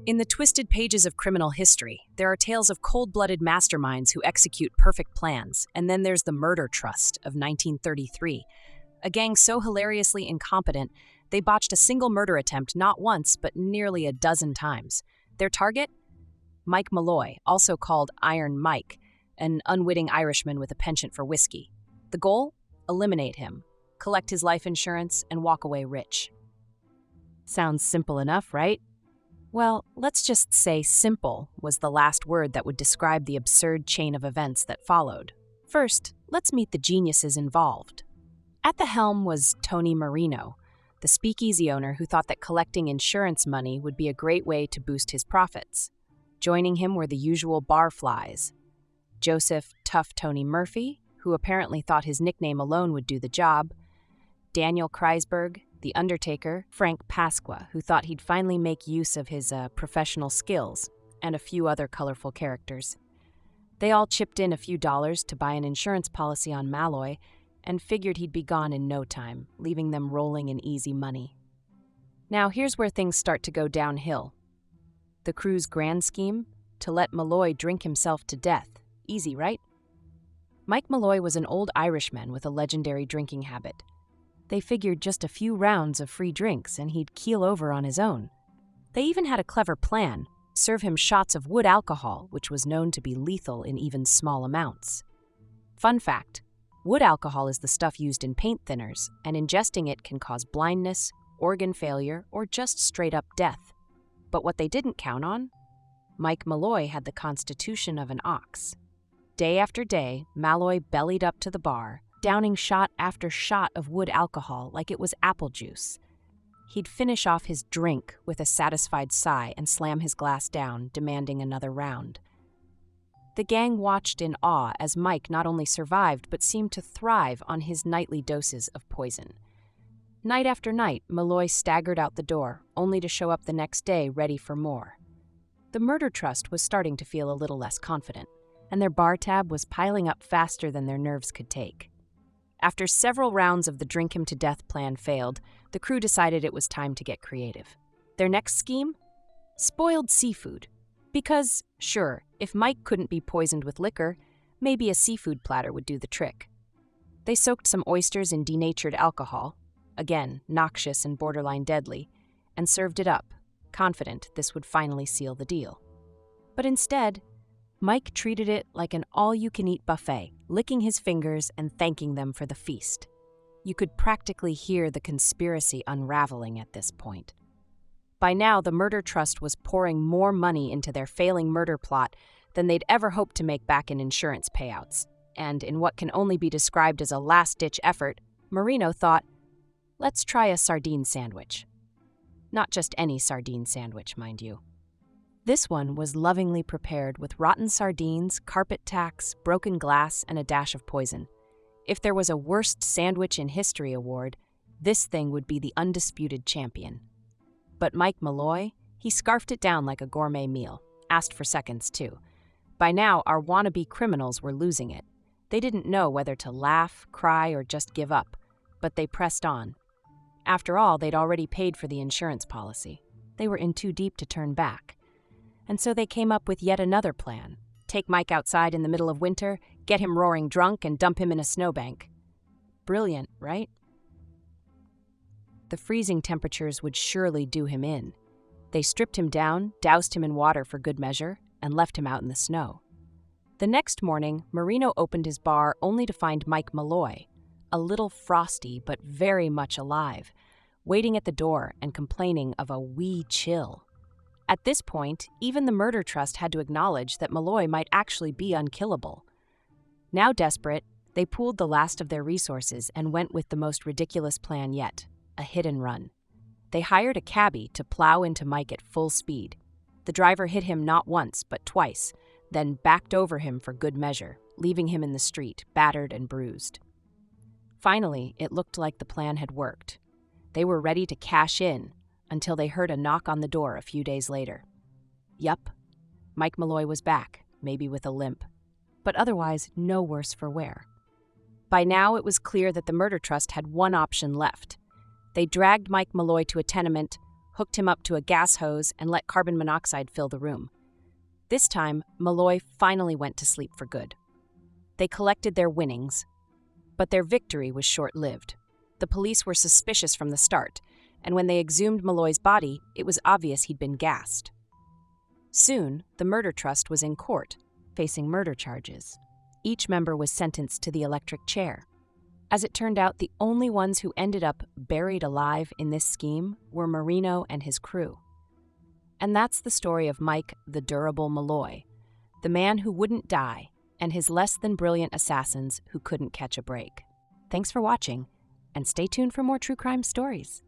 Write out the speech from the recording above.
In the twisted pages of criminal history, there are tales of cold-blooded masterminds who execute perfect plans, and then there's the Murder Trust of 1933, a gang so hilariously incompetent they botched a single murder attempt not once but nearly a dozen times. Their target? Mike Malloy, also called Iron Mike, an unwitting Irishman with a penchant for whiskey. The goal? Eliminate him, collect his life insurance, and walk away rich. Sounds simple enough, right? Well, let's just say simple was the last word that would describe the absurd chain of events that followed. First, let's meet the geniuses involved. At the helm was Tony Marino, the speakeasy owner who thought that collecting insurance money would be a great way to boost his profits. Joining him were the usual barflies: Joseph Tough Tony Murphy, who apparently thought his nickname alone would do the job; Daniel Kreisberg, the Undertaker; Frank Pasqua, who thought he'd finally make use of his professional skills; and a few other colorful characters. They all chipped in a few dollars to buy an insurance policy on Malloy and figured he'd be gone in no time, leaving them rolling in easy money. Now here's where things start to go downhill. The crew's grand scheme? To let Malloy drink himself to death. Easy, right? Mike Malloy was an old Irishman with a legendary drinking habit. They figured just a few rounds of free drinks and he'd keel over on his own. They even had a clever plan: serve him shots of wood alcohol, which was known to be lethal in even small amounts. Fun fact: wood alcohol is the stuff used in paint thinners, and ingesting it can cause blindness, organ failure, or just straight-up death. But what they didn't count on? Mike Malloy had the constitution of an ox. Day after day, Malloy bellied up to the bar, downing shot after shot of wood alcohol like it was apple juice. He'd finish off his drink with a satisfied sigh and slam his glass down, demanding another round. The gang watched in awe as Mike not only survived but seemed to thrive on his nightly doses of poison. Night after night, Malloy staggered out the door, only to show up the next day ready for more. The Murder Trust was starting to feel a little less confident, and their bar tab was piling up faster than their nerves could take. After several rounds of the drink-him-to-death plan failed, the crew decided it was time to get creative. Their next scheme? Spoiled seafood. Because, sure, if Mike couldn't be poisoned with liquor, maybe a seafood platter would do the trick. They soaked some oysters in denatured alcohol, again, noxious and borderline deadly, and served it up, confident this would finally seal the deal. But instead, Mike treated it like an all-you-can-eat buffet, licking his fingers and thanking them for the feast. You could practically hear the conspiracy unraveling at this point. By now, the Murder Trust was pouring more money into their failing murder plot than they'd ever hoped to make back in insurance payouts. And in what can only be described as a last-ditch effort, Marino thought, let's try a sardine sandwich. Not just any sardine sandwich, mind you. This one was lovingly prepared with rotten sardines, carpet tacks, broken glass, and a dash of poison. If there was a Worst Sandwich in History award, this thing would be the undisputed champion. But Mike Malloy, he scarfed it down like a gourmet meal, asked for seconds too. By now, our wannabe criminals were losing it. They didn't know whether to laugh, cry, or just give up, but they pressed on. After all, they'd already paid for the insurance policy. They were in too deep to turn back. And so they came up with yet another plan. Take Mike outside in the middle of winter, get him roaring drunk, and dump him in a snowbank. Brilliant, right? The freezing temperatures would surely do him in. They stripped him down, doused him in water for good measure, and left him out in the snow. The next morning, Marino opened his bar only to find Mike Malloy, a little frosty but very much alive, waiting at the door and complaining of a wee chill. At this point, even the Murder Trust had to acknowledge that Malloy might actually be unkillable. Now desperate, they pooled the last of their resources and went with the most ridiculous plan yet: a hit-and-run. They hired a cabbie to plow into Mike at full speed. The driver hit him not once, but twice, then backed over him for good measure, leaving him in the street, battered and bruised. Finally, it looked like the plan had worked. They were ready to cash in, until they heard a knock on the door a few days later. Yup, Mike Malloy was back, maybe with a limp, but otherwise no worse for wear. By now, it was clear that the Murder Trust had one option left. They dragged Mike Malloy to a tenement, hooked him up to a gas hose, and let carbon monoxide fill the room. This time, Malloy finally went to sleep for good. They collected their winnings, but their victory was short-lived. The police were suspicious from the start, and when they exhumed Malloy's body, it was obvious he'd been gassed. Soon, the murder trust was in court, facing murder charges. Each member was sentenced to the electric chair. As it turned out, the only ones who ended up buried alive in this scheme were Marino and his crew. And that's the story of Mike the Durable Malloy, the man who wouldn't die, and his less-than-brilliant assassins who couldn't catch a break. Thanks for watching, and stay tuned for more true crime stories.